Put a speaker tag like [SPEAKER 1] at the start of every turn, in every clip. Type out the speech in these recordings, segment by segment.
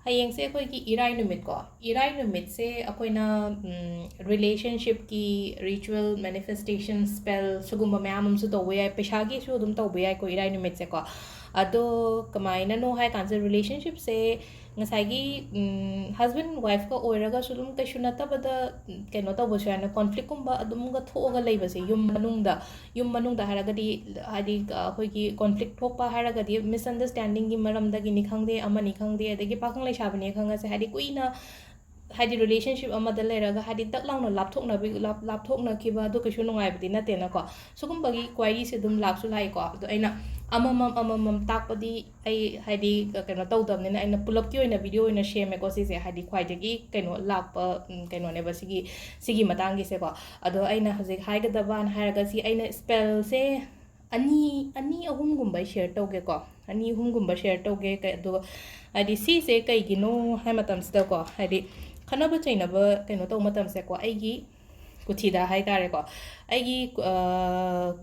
[SPEAKER 1] ꯍꯌꯦꯡꯁꯦ ꯑꯩꯈꯣꯏꯒꯤ ꯏꯔꯥꯏ ꯅꯨꯃꯤꯠ ꯀꯣ ꯏꯔꯥꯏ ꯅꯨꯃꯤꯠꯁꯦ ꯑꯩꯈꯣꯏꯅ ꯔꯤꯂꯦꯁꯟꯁꯤꯞꯀꯤ ꯔꯤꯆꯨꯋꯦꯜ ꯃꯦꯅꯤꯐꯦꯁꯇꯦꯁꯟ ꯁ꯭ꯄꯦꯜ ꯁꯤꯒꯨꯝꯕ ꯃꯌꯥꯝ ꯑꯃꯁꯨ ꯇꯧꯕ ꯌꯥꯏ ꯄꯩꯁꯥꯒꯤꯁꯨ ꯑꯗꯨꯝ ꯇꯧꯕ ꯌꯥꯏꯀꯣ ꯏꯔꯥꯏ ꯅꯨꯃꯤꯠꯁꯦꯀꯣ ꯑꯗꯣ ꯀꯃꯥꯏꯅꯅꯣ ꯍꯥꯏ ꯀꯥꯟꯁꯤꯗ ꯔꯤꯂꯦꯁꯟꯁꯤꯞꯁꯦ ꯉꯁꯥꯏꯒꯤ ꯍꯁꯕꯦꯟ ꯋꯥꯏꯐꯀ ꯑꯣꯏꯔꯒꯁꯨ ꯑꯗꯨꯝ ꯀꯩꯁꯨ ꯅꯠꯇꯕꯗ ꯀꯩꯅꯣ ꯇꯧꯕꯁꯨ ꯌꯥꯏꯅ ꯀꯣꯟꯐ꯭ꯂꯤꯛꯀꯨꯝꯕ ꯑꯗꯨꯝꯒ ꯊꯣꯛꯑꯒ ꯂꯩꯕꯁꯦ ꯌꯨꯝ ꯃꯅꯨꯡꯗ ꯍꯥꯏꯔꯒꯗꯤ ꯍꯥꯏꯗꯤ ꯑꯩꯈꯣꯏꯒꯤ ꯀꯣꯟꯐ꯭ꯂꯤꯛ ꯊꯣꯛꯄ ꯍꯥꯏꯔꯒꯗꯤ ꯃꯤꯁꯑꯟꯗꯔꯁꯇꯦꯟꯗꯤꯡꯒꯤ ꯃꯔꯝꯗꯒꯤꯅꯤ ꯈꯪꯗꯦ ꯑꯃꯅꯤ ꯈꯪꯗꯦ ꯑꯗꯒꯤ ꯄꯥꯈꯪ ꯂꯩꯁꯥꯕꯤꯅꯦ ꯈꯪꯉꯁꯦ ꯍꯥꯏꯗꯤ ꯀꯨꯏꯅ ꯍꯥꯏꯗꯤ ꯔꯤꯂꯦꯁꯟship ꯑꯃꯗ ꯂꯩꯔꯒ ꯍꯥꯏꯗꯤ ꯗꯛ ꯂꯥꯎꯅ ꯂꯥꯞꯊꯣꯛꯅꯈꯤꯕ ꯑꯗꯨ ꯀꯩꯁꯨ ꯅꯨꯡꯉꯥꯏꯕꯗꯤ ꯅꯠꯇꯦꯅꯀꯣ ꯁꯤꯒꯨꯝꯕꯒꯤ ꯀ꯭ꯋꯥꯏꯔꯤꯁꯦ ꯑꯗꯨꯝ ꯂꯥꯛꯁꯨ ꯂꯥꯛꯏꯀꯣ ꯑꯗꯣ ꯑꯩꯅ ꯑꯃꯃꯝ ꯇꯥꯛꯄꯗꯤ ꯑꯩ ꯍꯥꯏꯗꯤ ꯀꯩꯅꯣ ꯇꯧꯗꯕꯅꯤꯅ ꯑꯩꯅ ꯄꯨꯂꯞꯀꯤ ꯑꯣꯏꯅ ꯚꯤꯗꯤꯑꯣ ꯑꯣꯏꯅ ꯁꯦꯝꯃꯦꯀꯣ ꯁꯤꯁꯦ ꯍꯥꯏꯗꯤ ꯈ꯭ꯋꯥꯏꯗꯒꯤ ꯀꯩꯅꯣ ꯂꯥꯛꯄ ꯀꯩꯅꯣꯅꯦꯕ ꯁꯤꯒꯤ ꯃꯇꯥꯡꯒꯤꯁꯦꯀꯣ ꯑꯗꯣ ꯑꯩꯅ ꯍꯧꯖꯤꯛ ꯍꯥꯏꯒꯗꯕꯅ ꯍꯥꯏꯔꯒ ꯑꯩꯅ ꯁ꯭ꯄꯦꯜꯁꯦ ꯑꯅꯤ ꯑꯍꯨꯝꯒꯨꯝꯕ ꯁꯦꯌꯔ ꯇꯧꯒꯦꯀꯣ ꯑꯅꯤ ꯑꯍꯨꯝꯒꯨꯝꯕ ꯁꯦꯌꯔ ꯇꯧꯒꯦ ꯑꯗꯨꯒ ꯍꯥꯏꯗꯤ ꯁꯤꯁꯦ ꯀꯩꯒꯤꯅꯣ ꯍꯥꯏ ꯃꯇꯝꯁꯤꯗꯀꯣ ꯍꯥꯏꯗꯤ ꯈꯟꯅꯕ ꯆꯩꯅꯕ ꯀꯩꯅꯣ ꯇꯧꯕ ꯃꯇꯝꯁꯦꯀꯣ ꯑꯩꯒꯤ ꯀꯨꯊꯤꯗ ꯍꯥꯏꯇꯥꯔꯦꯀꯣ ꯑꯩꯒꯤ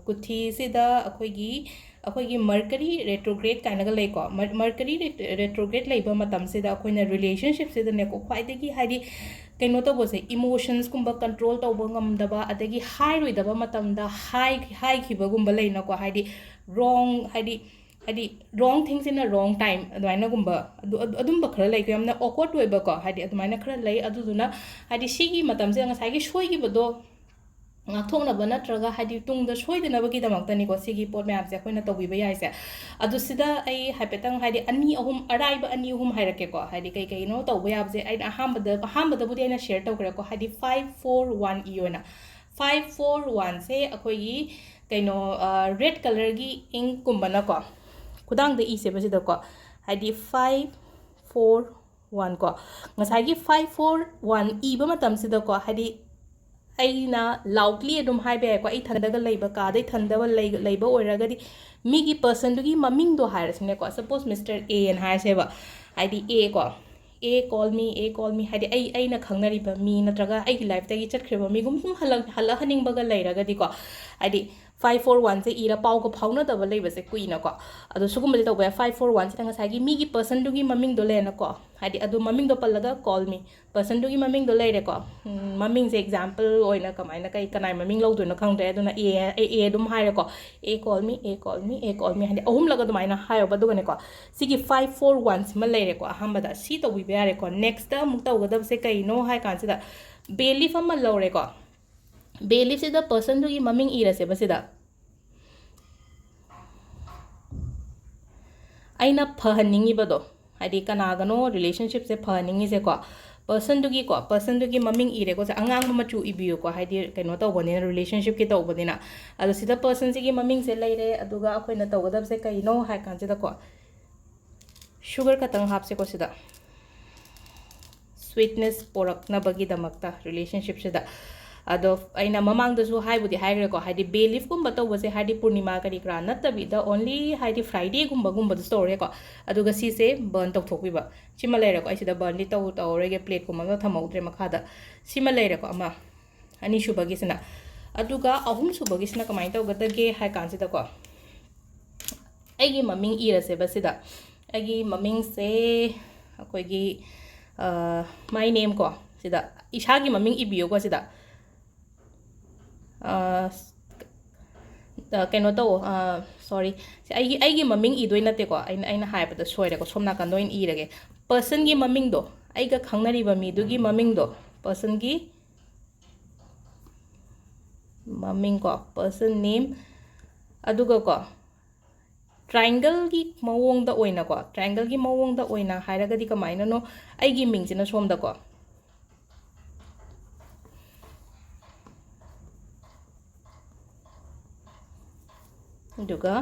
[SPEAKER 1] ꯀꯨꯊꯤꯁꯤꯗ ꯑꯩꯈꯣꯏꯒꯤ ꯃꯔꯀꯔꯤ ꯔꯦꯇ꯭ꯔꯣꯒ꯭ꯔꯦꯗ ꯀꯥꯏꯅꯒ ꯂꯩꯀꯣ ꯃꯔꯀꯔꯤ ꯔꯦꯇ꯭ꯔꯣꯒ꯭ꯔꯦꯗ ꯂꯩꯕ ꯃꯇꯝꯁꯤꯗ ꯑꯩꯈꯣꯏꯅ ꯔꯤꯂꯦꯁꯟshipꯁꯤꯗꯅꯦꯀꯣ ꯈ꯭ꯋꯥꯏꯗꯒꯤ ꯍꯥꯏꯗꯤ ꯀꯩꯅꯣ ꯇꯧꯕꯁꯦ ꯏꯃꯣꯁꯟꯁꯀꯨꯝꯕ ꯀꯟꯇ꯭ꯔꯣꯜ ꯇꯧꯕ ꯉꯝꯗꯕ ꯑꯗꯒꯤ ꯍꯥꯏꯔꯣꯏꯗꯕ ꯃꯇꯝꯗ ꯍꯥꯏꯈꯤꯕꯒꯨꯝꯕ ꯂꯩꯅꯀꯣ ꯍꯥꯏꯗꯤ ꯍꯥꯏꯗꯤ ꯔꯣꯡ ꯊꯤꯡꯁ ꯏꯟ ꯑ ꯔꯣꯡ ꯇꯥꯏꯝ ꯑꯗꯨꯃꯥꯏꯅꯒꯨꯝꯕ ꯑꯗꯨꯝꯕ ꯈꯔ ꯂꯩꯀꯣ ꯌꯥꯝꯅ ꯑꯣꯀꯋꯥꯔꯗ ꯑꯣꯏꯕꯀꯣ ꯍꯥꯏꯗꯤ ꯑꯗꯨꯃꯥꯏꯅ ꯈꯔ ꯂꯩ ꯑꯗꯨꯗꯨꯅ ꯍꯥꯏꯗꯤ ꯁꯤꯒꯤ ꯃꯇꯝꯁꯤꯗ ꯉꯁꯥꯏꯒꯤ ꯁꯣꯏꯈꯤꯕꯗꯣ ꯉꯥꯛꯊꯣꯛꯅꯕ ꯅꯠꯇ꯭ꯔꯒ ꯍꯥꯏꯗꯤ ꯇꯨꯡꯗ ꯁꯣꯏꯗꯅꯕꯒꯤꯗꯃꯛꯇꯅꯤꯀꯣ ꯁꯤꯒꯤ ꯄꯣꯠ ꯃꯌꯥꯝꯁꯦ ꯑꯩꯈꯣꯏꯅ ꯇꯧꯕꯤꯕ ꯌꯥꯏꯁꯦ ꯑꯗꯨ ꯁꯤꯗ ꯑꯩ ꯍꯥꯏꯐꯦꯠꯇꯪ ꯍꯥꯏꯗꯤ ꯑꯔꯥꯏꯕ ꯑꯅꯤ ꯑꯍꯨꯝ ꯍꯥꯏꯔꯛꯀꯦꯀꯣ ꯍꯥꯏꯗꯤ ꯀꯩꯅꯣ ꯇꯧꯕ ꯌꯥꯕꯁꯦ ꯑꯩꯅ ꯑꯍꯥꯟꯕꯗꯕꯨꯗꯤ ꯑꯩꯅ ꯁꯦꯌꯔ ꯇꯧꯈ꯭ꯔꯦꯀꯣ ꯍꯥꯏꯗꯤ 5-4-1 ꯏꯌꯣꯅ 5-4-1ꯁꯦ ꯑꯩꯈꯣꯏꯒꯤ ꯀꯩꯅꯣ ꯔꯦꯗ ꯀꯂꯔꯒꯤ ꯏꯪꯀꯨꯝꯕꯅꯀꯣ ꯈꯨꯗꯥꯡꯗ ꯏꯁꯦꯕꯁꯤꯗꯀꯣ ꯍꯥꯏꯗꯤ 5-4-1 ꯀꯣ ꯉꯁꯥꯏꯒꯤ 5-4-1 ꯏꯕ ꯃꯇꯝꯁꯤꯗꯀꯣ ꯍꯥꯏꯗꯤ ꯑꯩꯅ ꯂꯥꯎꯗꯂꯤ ꯑꯗꯨꯝ ꯍꯥꯏꯕ ꯌꯥꯏꯀꯣ ꯑꯩ ꯊꯟꯗꯒ ꯂꯩꯕ ꯀꯥꯗ ꯊꯟꯗꯕ ꯂꯩꯕ ꯑꯣꯏꯔꯒꯗꯤ ꯃꯤꯒꯤ ꯄꯔꯁꯟꯗꯨꯒꯤ ꯃꯃꯤꯡꯗꯣ ꯍꯥꯏꯔꯁꯤꯅꯦꯀꯣ ꯁꯄꯣꯁ ꯃꯤꯁꯇꯔ ꯑꯦꯅ ꯍꯥꯏꯔꯁꯦꯕ ꯍꯥꯏꯗꯤ ꯑꯦ ꯀꯣꯜ ꯃꯤ ꯍꯥꯏꯗꯤ ꯑꯩꯅ ꯈꯪꯅꯔꯤꯕ ꯃꯤ ꯅꯠꯇ꯭ꯔꯒ ꯑꯩꯒꯤ ꯂꯥꯏꯐꯇꯒꯤ ꯆꯠꯈ꯭ꯔꯤꯕ ꯃꯤꯒꯨꯝ ꯁꯨꯝ ꯍꯜꯂꯛꯍꯟꯅꯤꯡꯕꯒ ꯂꯩꯔꯒꯗꯤꯀꯣ ꯍꯥꯏꯗꯤ 5-4-1ꯁꯦ ꯏꯔ ꯄꯥꯎꯒ ꯐꯥꯎꯅꯗꯕ ꯂꯩꯕꯁꯦ ꯀꯨꯏꯅꯀꯣ ꯑꯗꯣ ꯁꯤꯒꯨꯝꯕꯁꯦ ꯇꯧꯕ ꯌꯥꯏ 5-4-1ꯁꯤꯗ ꯉꯁꯥꯏꯒꯤ ꯃꯤꯒꯤ ꯄꯔꯁꯟꯗꯨꯒꯤ ꯃꯃꯤꯡꯗꯣ ꯂꯩꯔꯦꯅꯀꯣ ꯍꯥꯏꯗꯤ ꯑꯗꯨ ꯃꯃꯤꯡꯗꯣ ꯄꯜꯂꯒ ꯀꯣꯜ ꯃꯤ ꯄꯔꯁꯟꯗꯨꯒꯤ ꯃꯃꯤꯡꯗꯣ ꯂꯩꯔꯦꯀꯣ ꯃꯃꯤꯡꯁꯦ ꯑꯦꯛꯖꯥꯝꯄꯜ ꯑꯣꯏꯅ ꯀꯅꯥꯏ ꯃꯃꯤꯡ ꯂꯧꯗꯣꯏꯅꯣ ꯈꯪꯗ꯭ꯔꯦ ꯑꯗꯨꯅ ꯑꯦ ꯑꯗꯨꯝ ꯍꯥꯏꯔꯦꯀꯣ ꯑꯦ ꯀꯣꯜ ꯃꯤ ꯍꯥꯏꯗꯤ ꯑꯍꯨꯝꯂꯛ ꯑꯗꯨꯃꯥꯏꯅ ꯍꯥꯏꯌꯣꯕ ꯑꯗꯨꯒꯅꯦꯀꯣ ꯁꯤꯒꯤ 5-4-1 ꯁꯤꯃ ꯂꯩꯔꯦꯀꯣ ꯑꯍꯥꯟꯕꯗ ꯁꯤ ꯇꯧꯕꯤꯕ ꯌꯥꯔꯦꯀꯣ ꯅꯦꯛꯁꯇ ꯑꯃꯨꯛ ꯇꯧꯒꯗꯕꯁꯦ ꯀꯩꯅꯣ ꯍꯥꯏ ꯀꯥꯟꯁꯤꯗ ꯕꯦꯂꯤꯐ ꯑꯃ ꯂꯧꯔꯦꯀꯣ ꯕꯦꯂꯤꯐꯁꯤꯗ ꯄꯔꯁꯟꯗꯨꯒꯤ ꯃꯃꯤꯡ ꯏꯔꯁꯦꯕ ꯁꯤꯗ ꯑꯩꯅ ꯐꯍꯟꯅꯤꯡꯉꯤꯕꯗꯣ ꯍꯥꯏꯗꯤ ꯀꯅꯥꯒꯅꯣ ꯔꯤꯂꯦꯁꯟshipꯁꯦ ꯐꯍꯟꯅꯤꯡꯉꯤꯁꯦꯀꯣ ꯄꯔꯁꯟꯗꯨꯒꯤ ꯃꯃꯤꯡ ꯏꯔꯦꯀꯣ ꯑꯉꯥꯡꯕ ꯃꯆꯨ ꯏꯕꯤꯌꯨꯀꯣ ꯍꯥꯏꯗꯤ ꯀꯩꯅꯣ ꯇꯧꯕꯅꯤꯅ ꯔꯤꯂꯦꯁꯟshipꯀꯤ ꯇꯧꯕꯅꯤ나 ꯑꯗꯣ ꯁꯤꯗ ꯄꯔꯁꯟꯁꯤꯒꯤ ꯃꯃꯤꯡꯁꯦ ꯂꯩꯔꯦ ꯑꯗꯨꯒ ꯑꯩꯈꯣꯏꯅ ꯇꯧꯒꯗꯕꯁꯦ ꯀꯩꯅꯣ ꯍꯥꯏ ꯀꯥꯟꯁꯤꯗꯀꯣ ꯁꯨꯒꯔ ꯈꯛꯇꯪ ꯍꯥꯞꯁꯦꯀꯣ ꯁꯤꯗ ꯁ꯭ꯋꯤꯠꯅꯦꯁ ꯄꯣꯔꯛꯅꯕꯒꯤꯗꯃꯛꯇ ꯔꯤꯂꯦꯁꯟshipꯁꯤꯗ ꯑꯗꯣ ꯑꯩꯅ ꯃꯃꯥꯡꯗꯁꯨ ꯍꯥꯏꯕꯨꯗꯤ ꯍꯥꯏꯈ꯭ꯔꯦꯀꯣ ꯍꯥꯏꯗꯤ ꯕꯦꯂꯤꯐꯀꯨꯝꯕ ꯇꯧꯕꯁꯦ ꯍꯥꯏꯗꯤ ꯄꯨꯔꯅꯤꯃꯥ ꯀꯔꯤ ꯀꯔꯥ ꯅꯠꯇꯕꯤꯗ ꯑꯣꯟꯂꯤ ꯍꯥꯏꯗꯤ ꯐ꯭ꯔꯥꯏꯗꯦꯒꯨꯝꯕꯗꯁꯨ ꯇꯧꯔꯦꯀꯣ ꯑꯗꯨꯒ ꯁꯤꯁꯦ ꯕꯔꯟ ꯇꯧꯊꯣꯛꯄꯤꯕ ꯁꯤꯃ ꯂꯩꯔꯦꯀꯣ ꯑꯩ ꯁꯤꯗ ꯕꯔꯟꯗꯤ ꯇꯧꯔꯔꯣꯏꯒꯦ ꯄ꯭ꯂꯦꯠꯀꯨꯝꯕ ꯑꯃ ꯊꯝꯍꯧꯗ꯭ꯔꯦ ꯃꯈꯥꯗ ꯁꯤꯃ ꯂꯩꯔꯦꯀꯣ ꯑꯃ ꯑꯅꯤꯁꯨꯕꯒꯤꯁꯤꯅ ꯑꯗꯨꯒ ꯑꯍꯨꯝꯁꯨꯕꯒꯤꯁꯤꯅ ꯀꯃꯥꯏꯅ ꯇꯧꯒꯗꯒꯦ ꯍꯥꯏ ꯀꯥꯟꯁꯤꯗꯀꯣ ꯑꯩꯒꯤ ꯃꯃꯤꯡ ꯏꯔꯁꯦꯕ ꯁꯤꯗ ꯑꯩꯒꯤ ꯃꯃꯤꯡꯁꯦ ꯑꯩꯈꯣꯏꯒꯤ ꯃꯥꯏ ꯅꯦꯝ ꯀꯣ ꯁꯤꯗ ꯏꯁꯥꯒꯤ ꯃꯃꯤꯡ ꯏꯕꯤꯌꯨꯀꯣ ꯁꯤꯗ ꯀꯩꯅꯣ ꯇꯧ ꯁꯣꯔꯤ ꯑꯩꯒꯤ ꯃꯃꯤꯡ ꯏꯗꯣꯏ ꯅꯠꯇꯦꯀꯣ ꯑꯩꯅ ꯍꯥꯏꯕꯗ ꯁꯣꯏꯔꯦꯀꯣ ꯁꯣꯝ ꯅꯥꯀꯟꯗ ꯑꯣꯏꯅ ꯏꯔꯒꯦ ꯄꯔꯁꯟꯒꯤ ꯃꯃꯤꯡꯗꯣ ꯑꯩꯒ ꯈꯪꯅꯔꯤꯕ ꯃꯤꯗꯨꯒꯤ ꯃꯃꯤꯡꯗꯣ ꯄꯔꯁꯟꯒꯤ ꯃꯃꯤꯡ ꯀꯣ ꯄꯔꯁꯟ ꯅꯦꯝ ꯑꯗꯨꯒ ꯇ꯭ꯔꯥꯏꯡꯒꯜꯒꯤ ꯃꯑꯣꯡꯗ ꯑꯣꯏꯅ ꯍꯥꯏꯔꯒꯗꯤ ꯀꯃꯥꯏꯅꯅꯣ ꯑꯩꯒꯤ ꯃꯤꯡꯁꯤꯅ ꯁꯣꯝꯗꯀꯣ ꯑꯗꯨꯒ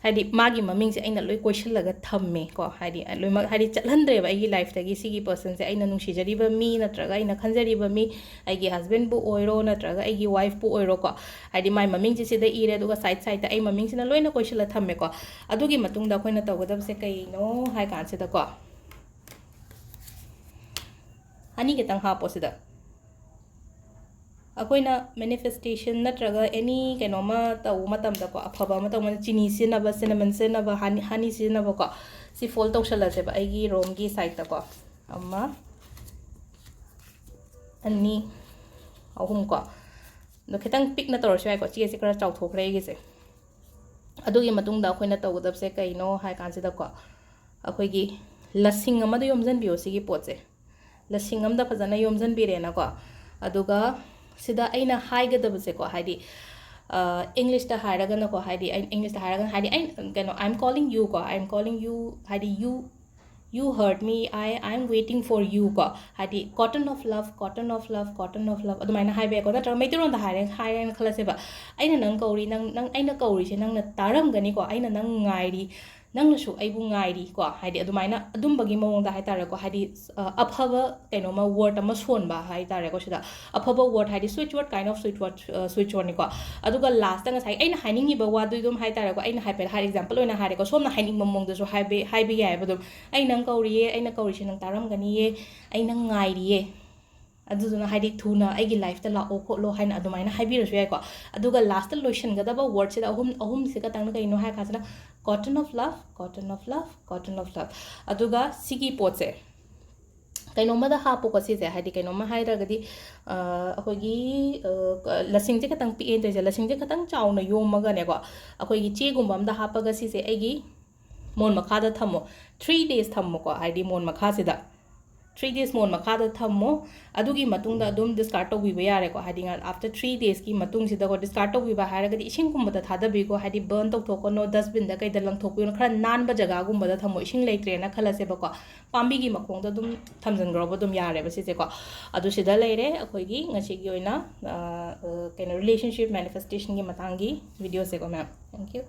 [SPEAKER 1] ꯍꯥꯏꯗꯤ ꯃꯥꯒꯤ ꯃꯃꯤꯡꯁꯦ ꯑꯩꯅ ꯂꯣꯏ ꯀꯣꯏꯁꯤꯜꯂꯒ ꯊꯝꯃꯦꯀꯣ ꯍꯥꯏꯗꯤ ꯂꯣꯏꯅꯃꯛ ꯍꯥꯏꯗꯤ ꯆꯠꯍꯟꯗ꯭ꯔꯦꯕ ꯑꯩꯒꯤ ꯂꯥꯏꯐꯇꯒꯤ ꯁꯤꯒꯤ ꯄꯔꯁꯟꯁꯦ ꯑꯩꯅ ꯅꯨꯡꯁꯤꯖꯔꯤꯕ ꯃꯤ ꯅꯠꯇ꯭ꯔꯒ ꯑꯩꯅ ꯈꯟꯖꯔꯤꯕ ꯃꯤ ꯑꯩꯒꯤ ꯍꯁꯕꯦꯟꯕꯨ ꯑꯣꯏꯔꯣ ꯅꯠꯇ꯭ꯔꯒ ꯑꯩꯒꯤ ꯋꯥꯏꯐꯄꯨ ꯑꯣꯏꯔꯣꯀꯣ ꯍꯥꯏꯗꯤ ꯃꯥꯏ ꯃꯃꯤꯡꯁꯦ ꯁꯤꯗ ꯏꯔꯦ ꯑꯗꯨꯒ ꯁꯥꯏꯗ ꯑꯩ ꯃꯃꯤꯡꯁꯤꯅ ꯂꯣꯏꯅ ꯀꯣꯏꯁꯤꯜꯂ ꯊꯝꯃꯦꯀꯣ ꯑꯗꯨꯒꯤ ꯃꯇꯨꯡꯗ ꯑꯩꯈꯣꯏꯅ ꯇꯧꯒꯗꯕꯁꯦ ꯀꯩꯅꯣ ꯍꯥꯏ ꯀꯥꯟꯁꯤꯗꯀꯣ ꯑꯅꯤ ꯈꯤꯇꯪ ꯍꯥꯞꯄꯣ ꯁꯤꯗ ꯑꯩꯈꯣꯏꯅ ꯃꯦꯅꯤꯐꯦꯁꯇꯦꯁꯟ ꯅꯠꯇ꯭ꯔꯒ ꯑꯦꯅꯤ ꯀꯩꯅꯣꯃ ꯇꯧꯕ ꯃꯇꯝꯗꯀꯣ ꯑꯐꯕ ꯑꯃ ꯇꯧꯕ ꯆꯤꯅꯤ ꯁꯤꯖꯤꯟꯅꯕ ꯁꯤꯅꯃꯟ ꯁꯤꯖꯤꯟꯅꯕ ꯍꯅꯤ ꯁꯤꯖꯤꯟꯅꯕꯀꯣ ꯁꯤ ꯐꯣꯜ ꯇꯧꯁꯜꯂꯁꯦꯕ ꯑꯩꯒꯤ ꯔꯣꯝꯒꯤ ꯁꯥꯏꯗꯇꯀꯣ ꯑꯃ ꯑꯅꯤ ꯑꯍꯨꯝ ꯀꯣ ꯑꯗꯣ ꯈꯤꯇꯪ ꯄꯤꯛꯅ ꯇꯧꯔꯁꯨ ꯌꯥꯏꯀꯣ ꯆꯦꯁꯦ ꯈꯔ ꯆꯥꯎꯊꯣꯛꯈ꯭ꯔꯦ ꯑꯩꯒꯤꯁꯦ ꯑꯗꯨꯒꯤ ꯃꯇꯨꯡꯗ ꯑꯩꯈꯣꯏꯅ ꯇꯧꯒꯗꯕꯁꯦ ꯀꯩꯅꯣ ꯍꯥꯏ ꯀꯥꯟꯁꯤꯗꯀꯣ ꯑꯩꯈꯣꯏꯒꯤ ꯂꯁꯤꯡ ꯑꯃꯗ ꯌꯣꯝꯁꯤꯟꯕꯤꯌꯣ ꯁꯤꯒꯤ ꯄꯣꯠꯁꯦ ꯂꯁꯤꯡ ꯑꯃꯗ ꯐꯖꯅ ꯌꯣꯝꯁꯤꯟꯕꯤꯔꯦꯅꯀꯣ ꯑꯗꯨꯒ ꯁꯤꯗ ꯑꯩꯅ ꯍꯥꯏꯒꯗꯕꯁꯦꯀꯣ ꯍꯥꯏꯗꯤ ꯏꯪꯂꯤꯁꯇ ꯍꯥꯏꯔꯒꯅꯀꯣ ꯍꯥꯏꯗꯤ ꯑꯩꯅ ꯏꯪꯂꯤꯁꯇ ꯍꯥꯏꯔꯒꯅ ꯍꯥꯏꯗꯤ ꯑꯩ ꯀꯩꯅꯣ ꯑꯥꯏ ꯑꯦꯝ ꯀꯣꯂꯤꯡ ꯌꯨ ꯀꯣ ꯑꯥꯏ ꯑꯦꯝ ꯀꯣꯂꯤꯡ ꯌꯨ ꯍꯥꯏꯗꯤ you heard me I am waiting for you ko hadi cotton of love cotton of love cotton of love adumaina haibe ko natra maitirond da haire khalase ba aina nang kauri nang aina kauri se nang na taram gani ko aina nang ngairi nang nasu aibu ngairi ko hadi adumaina adumbagi mawong da haitare ko hadi aphaba kaino ma word ama sonba haitare ko sida aphaba word hadi switch word kind of switch word ni ko aduga last ta ngasai aina hainingi ba wadu dum haitare ko aina haipe har example oina haire ko somna haining mamong da so haibe ya ba dum aina kauriye aina kaurisi nang taram gani ye aina ngairiye aduduna haidi thuna aigi life ta la o ko lo haina adumaina haibirasu yai ko aduga last ta lotion gadaba word sida ahum sika tangna kaino hai khasna cotton of love cotton of love cotton of love aduga sigi potse kainoma da hapo ko sise haidi kainoma hairagadi akogi lasing je katang pi en je lasing je katang chauna yomaga ne ko akogi che gumba am da hapaga sise aigi mon makada thamo 3 days thamo ko haidi mon makha sida 3 days mon makada thamo adugi matungda adum discard to biba yare ko hadi after 3 days ki matung sida ko discard to biba haragadi ising gumba da thada bi ko hadi burn to thoko no dustbin da kai da lang thokpi no khara nan ba jaga gumba da thamo ising leitre na khala se ba ko pambi gi makong da dum thamjan gro ba dum yare ba se ko adu sida leire akoi gi ngasi gi oina relationship manifestation gi matangi video se ko ma'am thank you